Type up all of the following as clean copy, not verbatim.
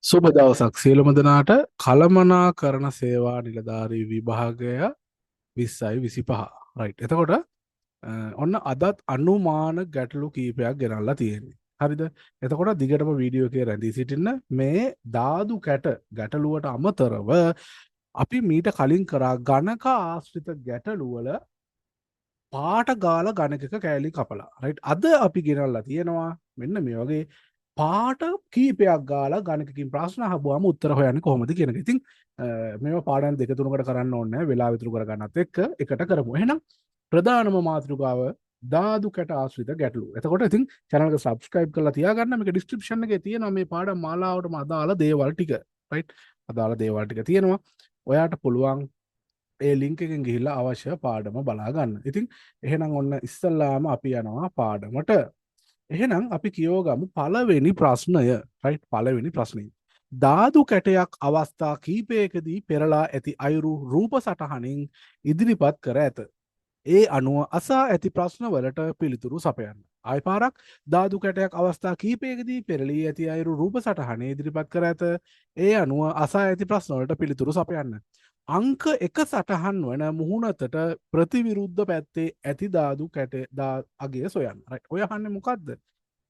සුබ දවසක් සියලුම දෙනාට කළමනාකරණ සේවා නිලධාරී විභාගය 20යි 25. රයිට්. එතකොට ඔන්න අදත් අනුමාන ගැටලු කීපයක් ගෙනල්ලා තියෙන්නේ. හරිද? එතකොට දිගටම වීඩියෝ එකේ රැඳී සිටින්න. මේ ධාතු ගැටලුවට අමතරව අපි මීට කලින් කරා ගණක ආශ්‍රිත ගැටලු වල පාට ගාලා ගණකක කෑලි කපලා. රයිට්. අද අපි ගෙනල්ලා තියෙනවා මෙන්න මේ වගේ පාට කීපයක් ගාලා ගණකකින් ප්‍රශ්න අහපුවාම උත්තර හොයන්නේ කොහොමද කියන එක. ඉතින් මේවා පාඩම් දෙක තුනකට කරන්න ඕනේ නැහැ. වෙලාව ඉතුරු කරගන්නත් එක්ක එකට කරමු. එහෙනම් ප්‍රධානම මාතෘකාව ධාතු කැට ආශ්‍රිත ගැටලු. එතකොට ඉතින් channel එක subscribe කරලා තියාගන්න. මේක description එකේ තියෙනවා මේ පාඩම් මාලාවටම අදාළ දේවල් ටික. right? අදාළ දේවල් ටික තියෙනවා. ඔයාට පුළුවන් ඒ ලින්ක් එකෙන් ගිහිල්ලා අවශ්‍ය පාඩම බලා ගන්න. ඉතින් එහෙනම් ඔන්න ඉස්සල්ලාම අපි යනවා පාඩමට. එහෙනම් අපි කියවගමු පළවෙනි ප්‍රශ්නය. රයිට්. පළවෙනි ප්‍රශ්නය. ධාතු කැටයක් අවස්ථා කීපයකදී පෙරලා ඇති අයුරු රූප සටහනින් ඉදිරිපත් කර ඇත. ඒ අනුව අසා ඇති ප්‍රශ්නවලට පිළිතුරු සපයන්න. ආයි පාරක්. ධාතු කැටයක් අවස්ථා කීපයකදී පෙරළී ඇති අයුරු රූප සටහනේ ඉදිරිපත් කර ඇත. ඒ අනුව අසා ඇති ප්‍රශ්නවලට පිළිතුරු සපයන්න. අංක 1 සටහන් වන මුහුණතට ප්‍රතිවිරුද්ධ පැත්තේ ඇති ධාතු කැට අගය සොයන්න. රයිට්. ඔය අහන්නේ මොකද්ද?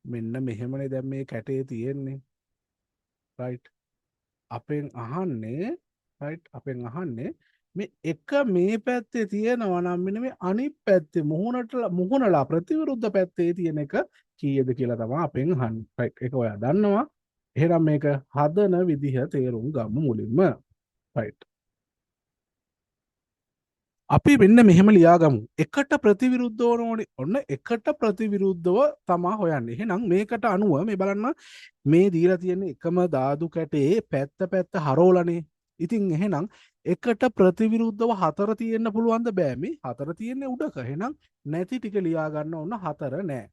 මෙන්න මෙහෙමනේ දැන් මේ කැටේ තියෙන්නේ. රයිට්. අපෙන් අහන්නේ රයිට් අපෙන් අහන්නේ මේ එක මේ පැත්තේ තියෙනවා නම් මෙන්න මේ අනිත් පැත්තේ මුහුණලා ප්‍රතිවිරුද්ධ පැත්තේ තියෙන එක කීයද කියලා තමයි අපෙන් අහන්නේ. රයිට්. ඒක ඔයා දන්නවා. එහෙනම් මේක හදන විදිහ තේරුම් ගමු මුලින්ම. රයිට්. අපි මෙන්න මෙහෙම ලියාගමු. එකට ප්‍රතිවිරුද්ධව ඕනේ. ඔන්න එකට ප්‍රතිවිරුද්ධව තමා හොයන්නේ. එහෙනම් මේකට අනුව මේ බලන්න මේ දීලා තියෙන එකම ධාතු කැටේ පැත්ත හරවලානේ. ඉතින් එහෙනම් එකට ප්‍රතිවිරුද්ධව හතර තියෙන්න පුළුවන්ද? බෑ. මේ හතර තියෙන්නේ උඩක. එහෙනම් නැති ටික ලියා ගන්න ඕන හතර නෑ.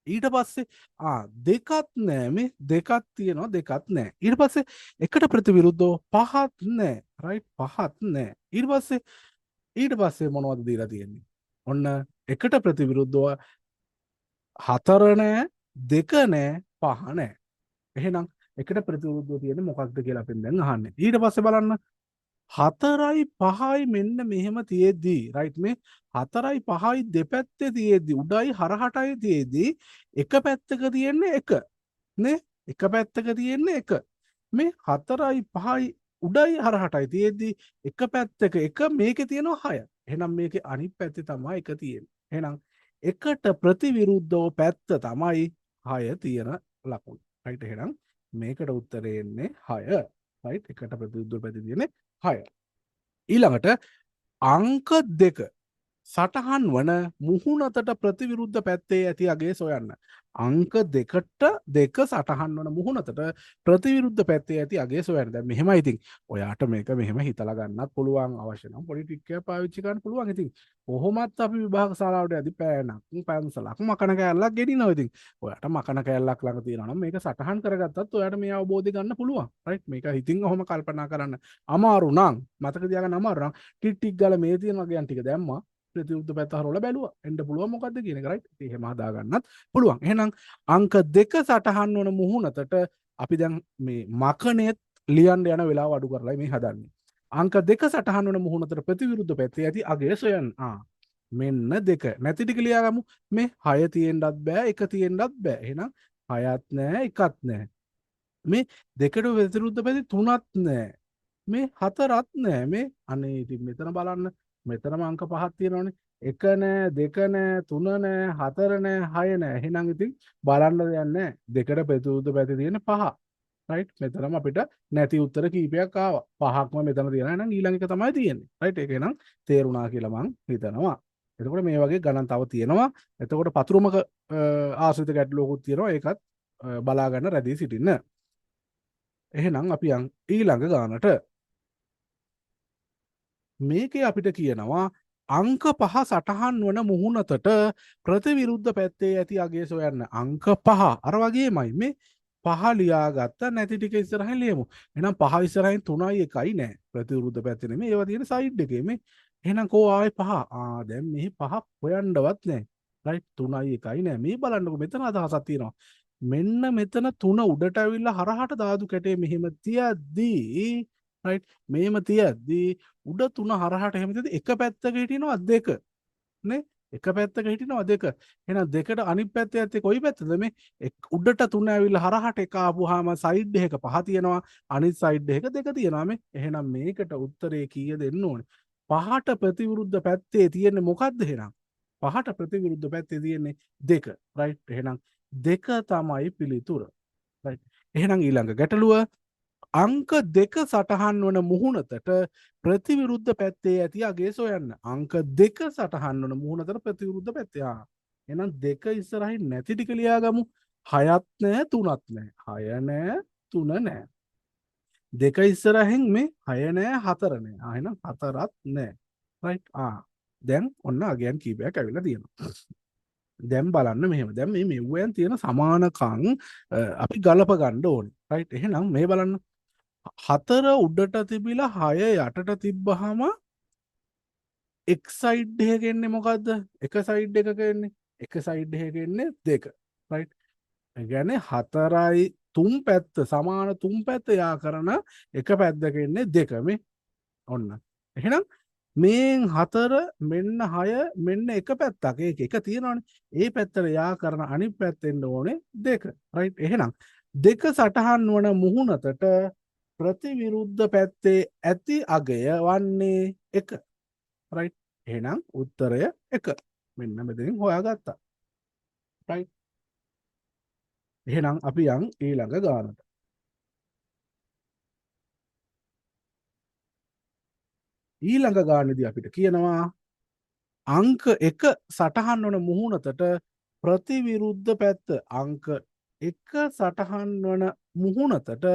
ඊට පස්සේ දෙකත් නෑ. මේ දෙකක් තියෙනවා දෙකත් නෑ. ඊට පස්සේ එකට ප්‍රතිවිරුද්ධව පහත් නෑ. රයිට්. පහත් නෑ. ඊට පස්සේ මොනවද දීලා තියෙන්නේ? ඔන්න එකට ප්‍රතිවිරුද්ධව හතර නෑ, දෙක නෑ, පහ නෑ. එහෙනම් එකට ප්‍රතිවිරුද්ධව තියෙන්නේ මොකක්ද කියලා අපෙන් දැන් අහන්නේ. ඊට පස්සේ බලන්න 4යි 5යි මෙන්න මෙහෙම තියෙද්දි රයිට් මේ 4යි 5යි දෙපැත්තේ තියෙද්දි උඩයි හරහටයි තියෙද්දි එක පැත්තක තියෙන්නේ එක නේ එක පැත්තක තියෙන්නේ එක මේ 4යි 5යි උඩයි හරහටයි තියෙද්දි එක පැත්තක එක මේකේ තියෙනවා 6. එහෙනම් මේකේ අනිත් පැත්තේ තමයි එක තියෙන්නේ. එහෙනම් එකට ප්‍රතිවිරුද්ධව පැත්ත තමයි 6 තියෙන ලකුණ. රයිට්. එහෙනම් මේකට උත්තරේ එන්නේ 6. රයිට්. එකට ප්‍රතිවිරුද්ධව පැත්තේ තියෙන්නේ 6. ඊළඟට අංක 2 සටහන් වන මුහුණතට ප්‍රතිවිරුද්ධ පැත්තේ ඇති අගය සොයන්න. අංක 2ට 2 සටහන් වන මුහුණතට ප්‍රතිවිරුද්ධ පැත්තේ ඇති අගය සොයන්න. දැන් මෙහෙමයි ඉතින්. ඔයාට මේක මෙහෙම හිතලා ගන්නත් පුළුවන්. අවශ්‍ය නම් පොඩි ටික් එකක් පාවිච්චි කරන්න පුළුවන්. ඉතින් කොහොමත් අපි විභාග ශාලාවට යද්දි පෑනක් පැන්සලක් මකන කෑල්ලක් ගෙනිනවා. ඉතින් ඔයාට මකන කෑල්ලක් ළඟ තියෙනවා නම් මේක සටහන් කරගත්තත් ඔයාට මේ අවබෝධය ගන්න පුළුවන්. රයිට්. මේක හිතින් ඔහොම කල්පනා කරන්න අමාරු නම් මතක තියාගන්න අමාරු නම් ටික් ගාලා මේ තියෙන වගයන් ටික දැම්මා ප්‍රතිවිරුද්ධ පැත්ත හරවලා බැලුවා. එන්න පුළුවන් මොකද්ද කියන එක. රයිට්. ඉතින් එහෙම හදාගන්නත් පුළුවන්. එහෙනම් අංක 2 සටහන් වන මුහුණතට අපි දැන් මේ මකණයත් ලියන්න යන වෙලාව අඩු කරලා මේ හදන්නේ. අංක 2 සටහන් වන මුහුණතට ප්‍රතිවිරුද්ධ පැත්තේ ඇති අගය සොයන්න. මෙන්න 2. නැති ටික ලියාගමු. මේ 6 තියෙන්නත් බෑ 1 තියෙන්නත් බෑ. එහෙනම් 6ත් නෑ 1ත් නෑ. මේ දෙකට ප්‍රතිවිරුද්ධ පැත්තේ 3ත් නෑ. මේ 4ත් නෑ. මේ අනේ ඉතින් මෙතන බලන්න. මෙතනම අංක 5ක් තියෙනවනේ. 1 නෑ 2 නෑ 3 නෑ 4 නෑ 6 නෑ. එහෙනම් ඉතින් බලන්න දෙයක් නෑ. දෙකට ප්‍රතිවිරුද්ධ පැත්තේ තියෙන 5. රයිට්. මෙතනම අපිට නැති උත්තර කීපයක් ආවා. 5ක්ම මෙතන තියෙනවා. එහෙනම් ඊළඟ එක තමයි තියෙන්නේ. රයිට්. ඒක එහෙනම් තේරුණා කියලා මං හිතනවා. එතකොට මේ වගේ ගණන් තව තියෙනවා. එතකොට පතුරුමක ආශ්‍රිත ගැටලුවකුත් තියෙනවා. ඒකත් බලා ගන්න රැඳී සිටින්න. එහෙනම් අපි ඊළඟ ගානට මේකේ අපිට කියනවා අංක 5 සටහන් වන මුහුණතට ප්‍රතිවිරුද්ධ පැත්තේ ඇති අගය සොයන්න. අංක 5 අර වගේමයි මේ 5 ලියාගත්ත නැති ටික ඉස්සරහින් ලියමු. එහෙනම් 5 ඉස්සරහින් 3යි 1යි නෑ. ප්‍රතිවිරුද්ධ පැත්තේ නෙමෙයි. ඒවා තියෙන සයිඩ් එකේ මේ. එහෙනම් කෝ ආයේ 5. දැන් මෙහි 5ක් හොයන්නවත් නෑ. රයිට්. 3යි 1යි නෑ. මේ බලන්නකො මෙතන අදහසක් තියෙනවා. මෙන්න මෙතන 3 උඩට ඇවිල්ලා හරහට දාදු කැටේ මෙහෙම තියද්දී රයිට් මෙහෙම තියද්දී උඩ 3 හරහට එහෙම තියද්දී එක පැත්තක හිටිනවා දෙක නේ එක පැත්තක හිටිනවා දෙක එහෙනම් දෙකට අනිත් පැත්තේ ඇත්තේ කොයි පැත්තද මේ උඩට 3 ඇවිල්ලා හරහට එක ආපුවාම සයිඩ් එකක 5 තියෙනවා අනිත් සයිඩ් එක දෙක තියෙනවා මේ එහෙනම් මේකට උත්තරේ කීයද එන්න ඕනේ 5ට ප්‍රතිවිරුද්ධ පැත්තේ තියෙන්නේ මොකද්ද එහෙනම් 5ට ප්‍රතිවිරුද්ධ පැත්තේ තියෙන්නේ 2 රයිට් එහෙනම් 2 තමයි පිළිතුර රයිට් එහෙනම් ඊළඟ ගැටලුව අංක 2 සටහන් වන මුහුණතට ප්‍රතිවිරුද්ධ පැත්තේ ඇති අගේ සොයන්න අංක 2 සටහන් වන මුහුණතට ප්‍රතිවිරුද්ධ පැත්තේ එහෙනම් 2 ඉස්සරහින් නැති ටික ලියාගමු 6ත් නැහැ 3ත් නැහැ 6 නැහැ 3 නැහැ 2 ඉස්සරහින් මේ 6 නැහැ 4 නැහැ එහෙනම් 4ත් නැහැ රයිට් දැන් ඔන්න අගයන් කීපයක් ඇවිල්ලා තියෙනවා දැන් බලන්න මෙහෙම දැන් මේ මෙව්වයන් තියෙන සමානකම් අපි ගලප ගන්න ඕනේ රයිට් එහෙනම් මේ බලන්න 4 උඩට තිබිලා 6 යටට තිබ්බහම එක් සයිඩ් එකක එන්නේ මොකද්ද එක සයිඩ් එකක එන්නේ එක සයිඩ් එකක එන්නේ 2 රයිට් ඒ කියන්නේ 4යි 3 පැත්ත සමාන 3 පැත්ත යා කරන එක පැත්තක එන්නේ 2 මේ ඔන්න එහෙනම් මේන් 4 මෙන්න 6 මෙන්න එක පැත්තක් ඒක තියෙනවනේ ඒ පැත්තට යා කරන අනිත් පැත්ත එන්න ඕනේ 2 රයිට් එහෙනම් 2 සටහන් වන මුහුණතට ප්‍රතිවිරුද්ධ පැත්තේ ඇති අගය වන්නේ 1 රයිට් එහෙනම් උත්තරය 1 මෙන්න මෙතනින් හොයාගත්තා රයිට් එහෙනම් අපි යන් ඊළඟ ගානට ඊළඟ ගානේදී අපිට කියනවා අංක 1 සටහන් වන මුහුණතට ප්‍රතිවිරුද්ධ පැත්ත අංක 1 සටහන් වන මුහුණතට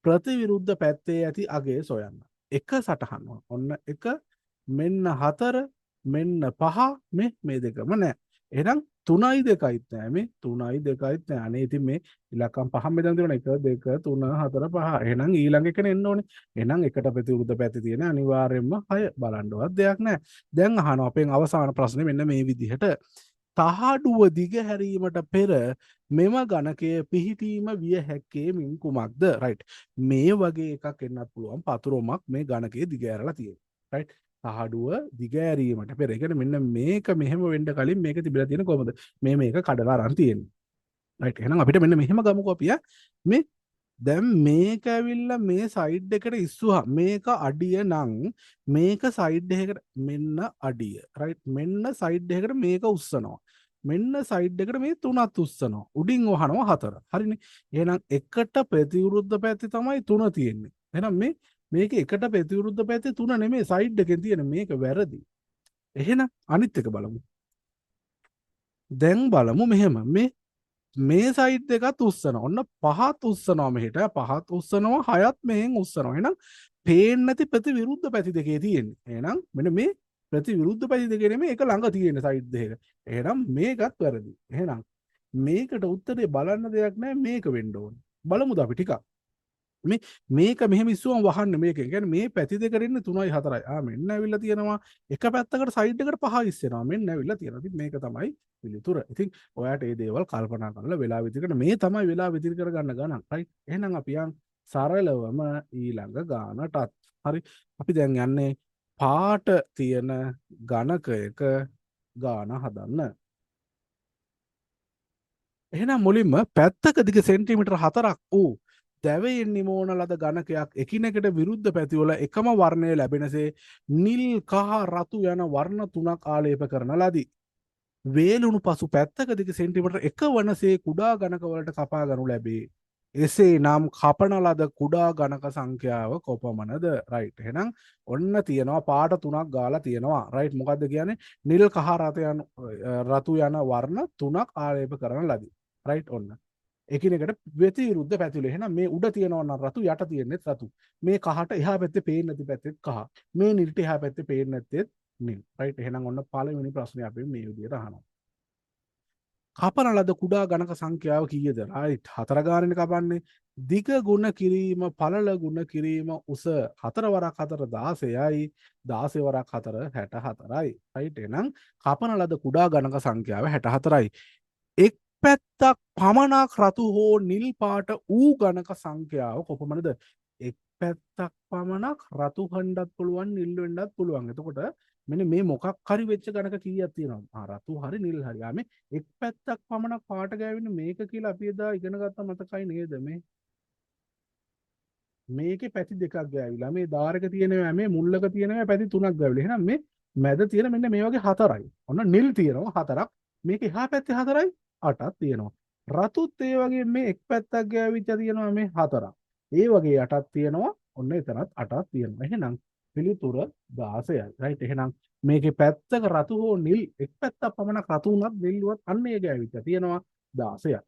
ප්‍රතිවිරුද්ධ පැත්තේ ඇති අගය සොයන්න. 1 සටහන් වන. ඔන්න 1 මෙන්න 4 මෙන්න 5 මේ දෙකම නැහැ. එහෙනම් 3යි 2යිත් නැහැ මේ 3යි 2යිත් නැහැ. අනේ ඉතින් මේ ඉලක්කම් පහම බෙදන් දෙනවා 1 2 3 4 5. එහෙනම් ඊළඟ එකනේ එන්න ඕනේ. එහෙනම් එකට ප්‍රතිවිරුද්ධ පැත්තේ තියෙන අනිවාර්යයෙන්ම 6 බලන්නවත් දෙයක් නැහැ. දැන් අහනවා අපෙන් අවසාන ප්‍රශ්නේ මෙන්න මේ විදිහට. තහඩුව දිගහැරීමට පෙර මෙම ගණකය පිහිටීම විය හැක්කේ මින් කුමක්ද රයිට් මේ වගේ එකක් එන්නත් පුළුවන් පතුරොමක් මේ ගණකයේ දිගහැරලා තියෙනවා රයිට් තහඩුව දිගෑරීමට පෙර ඒ කියන්නේ මෙන්න මේක මෙහෙම වෙන්න කලින් මේක තිබිලා තියෙන කොහමද මේක කඩලා අරන් තියෙන්නේ රයිට් එහෙනම් අපිට මෙන්න මෙහෙම ගමුකෝ අපි මේ දැන් මේක ඇවිල්ලා මේ සයිඩ් එකට ඉස්සුවා මේක අඩිය නම් මේක සයිඩ් එකකට මෙන්න අඩිය රයිට් මෙන්න සයිඩ් එකකට මේක උස්සනවා මෙන්න සයිඩ් එකට මේ තුනත් උස්සනවා උඩින් වහනවා 4 හරිනේ එහෙනම් එකට ප්‍රතිවිරුද්ධ පැත්තේ තමයි 3 තියෙන්නේ එහෙනම් මේක එකට ප්‍රතිවිරුද්ධ පැත්තේ 3 නෙමෙයි සයිඩ් එකෙන් තියෙන මේක වැරදි එහෙනම් අනිත් එක බලමු දැන් බලමු මෙහෙම මේ සයිඩ් එකත් උස්සනවා. ඔන්න පහත් උස්සනවා මෙහෙට. පහත් උස්සනවා හයත් මෙහෙන් උස්සනවා. එහෙනම් පේන්නේ නැති ප්‍රතිවිරුද්ධ පැති දෙකේ තියෙන්නේ. එහෙනම් මෙන්න මේ ප්‍රතිවිරුද්ධ පැති දෙකේ නෙමෙයි එක ළඟ තියෙන සයිඩ් දෙක. එහෙනම් මේකත් වැරදි. එහෙනම් මේකට උත්තරේ බලන්න දෙයක් නැහැ මේක වෙන්න ඕනේ. බලමුද අපි ටිකක්. මේක මෙහෙම ඉස්සුවම වහන්න මේක. ඒ කියන්නේ මේ පැති දෙකට ඉන්නේ 3යි 4යි. මෙන්න ඇවිල්ලා තියෙනවා එක පැත්තකට සයිඩ් එකට 5 ඉස්සෙනවා. මෙන්න ඇවිල්ලා තියෙනවා. ඉතින් මේක තමයි පිළිතුර. ඉතින් ඔයාට මේ දේවල් කල්පනා කරලා වෙලා විතර මේ තමයි වෙලා විතර කරගන්න ගණන්. රයිට්. එහෙනම් අපි යන් සරලවම ඊළඟ ගානටත්. හරි. අපි දැන් යන්නේ පාට තියෙන ගණකයක ගාන හදන්න. එහෙනම් මුලින්ම පැත්තක දිග සෙන්ටිමීටර් 4ක් වූ දැවයෙන් නිමෝන ලද ගණකයක් එකිනෙකට විරුද්ධ පැතිවල එකම වර්ණය ලැබෙනසේ නිල් කහ රතු යන වර්ණ 3ක් ආලේප කරන ලදී. වේලුණු පසු පැත්තක දිග සෙන්ටිමීටර් 1 වනසේ කුඩා ගණකවලට කපා ගනු ලැබේ. එසේ නම් කපන ලද කුඩා ගණක සංඛ්‍යාව කොපමණද? රයිට්. එහෙනම් ඔන්න තියෙනවා පාට 3ක් ගාලා තියෙනවා. රයිට්. මොකද්ද කියන්නේ? නිල් කහ රතු යන වර්ණ 3ක් ආලේප කරන ලදී. රයිට් ඔන්න. එකිනෙකට ප්‍රතිවිරුද්ධ පැතිවල. එහෙනම් මේ උඩ තියෙනවා නම් රතු යට තියෙන්නේ රතු. මේ කහට එහා පැත්තේ පේන්නේ නැති පැත්තෙත් කහ. මේ නිල්ට එහා පැත්තේ පේන්නේ නැත්තේ නිල්. රයිට්. එහෙනම් ඔන්න පළවෙනි ප්‍රශ්නේ අපි මේ විදිහට අහනවා. කපන ලද කුඩා ගණක සංඛ්‍යාව කීයද? රයිට්. 4 ගානෙන් කපන්නේ. දිග ගුණ කිරීම පළල ගුණ කිරීම උස 4 වරක් 4 16යි 16 වරක් 4 64යි. රයිට්. එහෙනම් කපන ලද කුඩා ගණක සංඛ්‍යාව 64යි. එක් පැත්තක් පමණක් රතු හෝ නිල් පාට වූ ගණක සංඛ්‍යාව කොපමණද? එක් පැත්තක් පමණක් රතු හන්ඩත් පුළුවන් නිල් වෙන්නත් පුළුවන්. එතකොට මෙන්න මේ මොකක් හරි වෙච්ච ගණක කීයක් තියෙනවද? රතු හරි නිල් හරි. මේ එක් පැත්තක් පමණක් පාට ගෑවෙන්නේ මේක කියලා අපි එදා ඉගෙන ගත්ත මතකයි නේද? මේකේ පැති දෙකක් ගෑවිලා මේ දාරක තියෙනවා මේ මුල්ලක තියෙනවා පැති තුනක් ගෑවිලා. එහෙනම් මේ මැද තියෙන මෙන්න මේ වගේ හතරයි. ඔන්න නිල් තියෙනවා හතරක්. මේක එහා පැත්තේ හතරයි අටක් තියෙනවා. රතුත් ඒ වගේ මේ එක් පැත්තක් ගෑවිච්ච තියෙනවා මේ හතරක්. ඒ වගේ අටක් තියෙනවා. ඔන්න එතනත් අටක් තියෙනවා. එහෙනම් පිළිතුර 16යි. රයිට්. එහෙනම් මේකේ පැත්තක රතු හෝ නිල් එක් පැත්තක් පමණක් රතු උනත් නිල් උනත් අන්න ඒ ගෑවිච්ච තියෙනවා 16යි.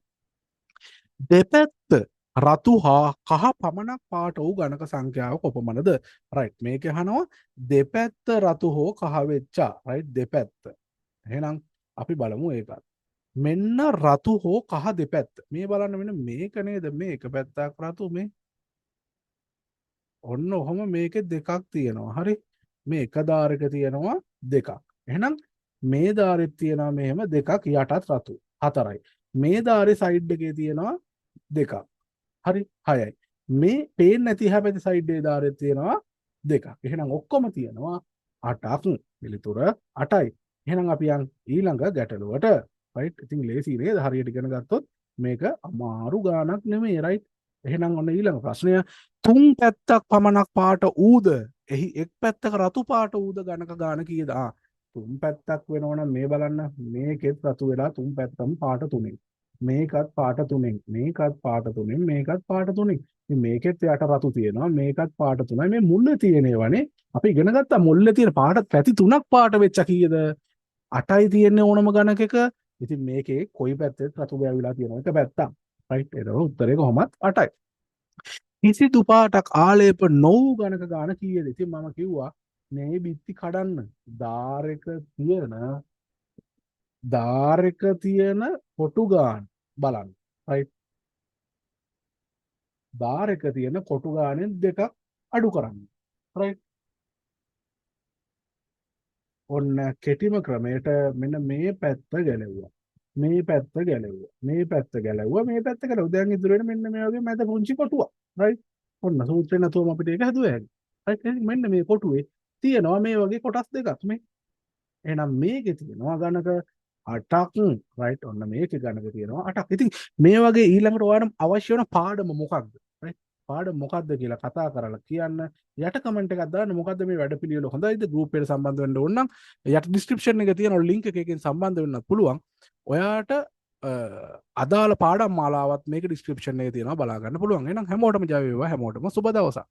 දෙපැත්ත රතු හා කහ පමණක් පාට වූ ගණක සංඛ්‍යාව කොපමණද? රයිට්. මේක අහනවා දෙපැත්ත රතු හෝ කහ වෙච්චා. රයිට්. දෙපැත්ත. එහෙනම් අපි බලමු ඒකත්. මෙන්න රතු හෝ කහ දෙපැත්ත. මේ බලන්න මෙන්න මේක නේද? මේ එක පැත්තක් රතු මේ. ඔන්න ඔහොම මේකේ දෙකක් තියෙනවා. හරි. මේ එක දාරක තියෙනවා දෙකක්. එහෙනම් මේ දාරෙත් තියෙනවා මෙහෙම දෙකක් යටත් රතු. හතරයි. මේ දාරේ සයිඩ් එකේ තියෙනවා දෙකක්. හරි 6යි. මේ පේන්නේ නැති එහා පැත්තේ සයිඩ් එකේ දාරේ තියෙනවා දෙකක්. එහෙනම් ඔක්කොම තියෙනවා 8ක්. පිළිතුර 8යි. එහෙනම් අපි යන් ඊළඟ ගැටලුවට. රයිට්. ඉතින් ලේසි නේද? හරියට ඉගෙන ගත්තොත් මේක අමාරු ගාණක් නෙමෙයි. රයිට්. එහෙනම් ඔන්න ඊළඟ ප්‍රශ්නය. තුන් පැත්තක් පමණක් පාට ඌද එහි එක් පැත්තක රතු පාට ඌද ගණක ගාන කීයද? තුන් පැත්තක් වෙනවනම් මේ බලන්න මේකෙත් රතු වෙලා තුන් පැත්තම පාට තුනෙන්. මේකත් පාට තුනෙන් මේකත් පාට තුනෙන් මේකත් පාට තුනෙන්. ඉතින් මේකෙත් යට රතු තියෙනවා මේකත් පාට තුනයි මේ මුල්ලේ තියෙනේවනේ. අපි ඉගෙන ගත්තා මුල්ලේ තියෙන පාට පැති තුනක් පාට වෙච්ච කීයද? 8යි තියෙන්නේ ඕනම ගණකක. ඉතින් මේකේ කොයි පැත්තෙත් රතු ගෑවිලා තියෙනවා එක පැත්තක්. රයිට්. ඒක උත්තරේ කොහොමත් 8යි. කිසිදු පාටක් ආලේප නොවූ ගණක ගාන කීයද? ඉතින් මම කිව්වා මේ බිත්ති කඩන්න දාරක තියෙන කොටු ගාන බලන්න. රයිට්. දාරක තියෙන කොටු ගානෙන් දෙකක් අඩු කරන්න. රයිට්. ඔන්න කෙටිම ක්‍රමයට මෙන්න මේ පැත්ත ගැලෙව්වා. මේ පැත්ත ගැලෙව්වා. මේ පැත්ත ගැලෙව්වා. මේ පැත්ත ගැලෙව්වා. දැන් ඉතුරු වෙන මෙන්න මේ වගේ මැද පුංචි කොටුවක්. රයිට්. ඔන්න සූත්‍රේ නැතුවම අපිට ඒක හදුවා හැකියි. රයිට්. මෙන්න මේ කොටුවේ තියෙනවා මේ වගේ කොටස් දෙකක් මේ. එහෙනම් මේකේ තියෙනවා ගණක 8ක්. රයිට්. ඔන්න මේකේ ගණක තියෙනවා 8ක්. ඉතින් මේ වගේ ඊළඟට ඔයාලට අවශ්‍ය වෙන පාඩම මොකක්ද? රයිට්. පාඩම මොකක්ද කියලා කතා කරලා කියන්න. යට කමෙන්ට් එකක් දාන්න මොකද්ද මේ වැඩපිළිවෙල හොඳයිද? ගෲප් එකට සම්බන්ධ වෙන්න ඕන නම් යට ඩිස්ක්‍රිප්ෂන් එකේ තියෙන ලින්ක් එකකින් සම්බන්ධ වෙන්නත් පුළුවන්. ඔයාට අදාළ පාඩම් මාලාවත් මේක ඩිස්ක්‍රිප්ෂන් එකේ තියෙනවා බලා ගන්න පුළුවන්. එහෙනම් හැමෝටම ජය වේවා. හැමෝටම සුබ දවසක්.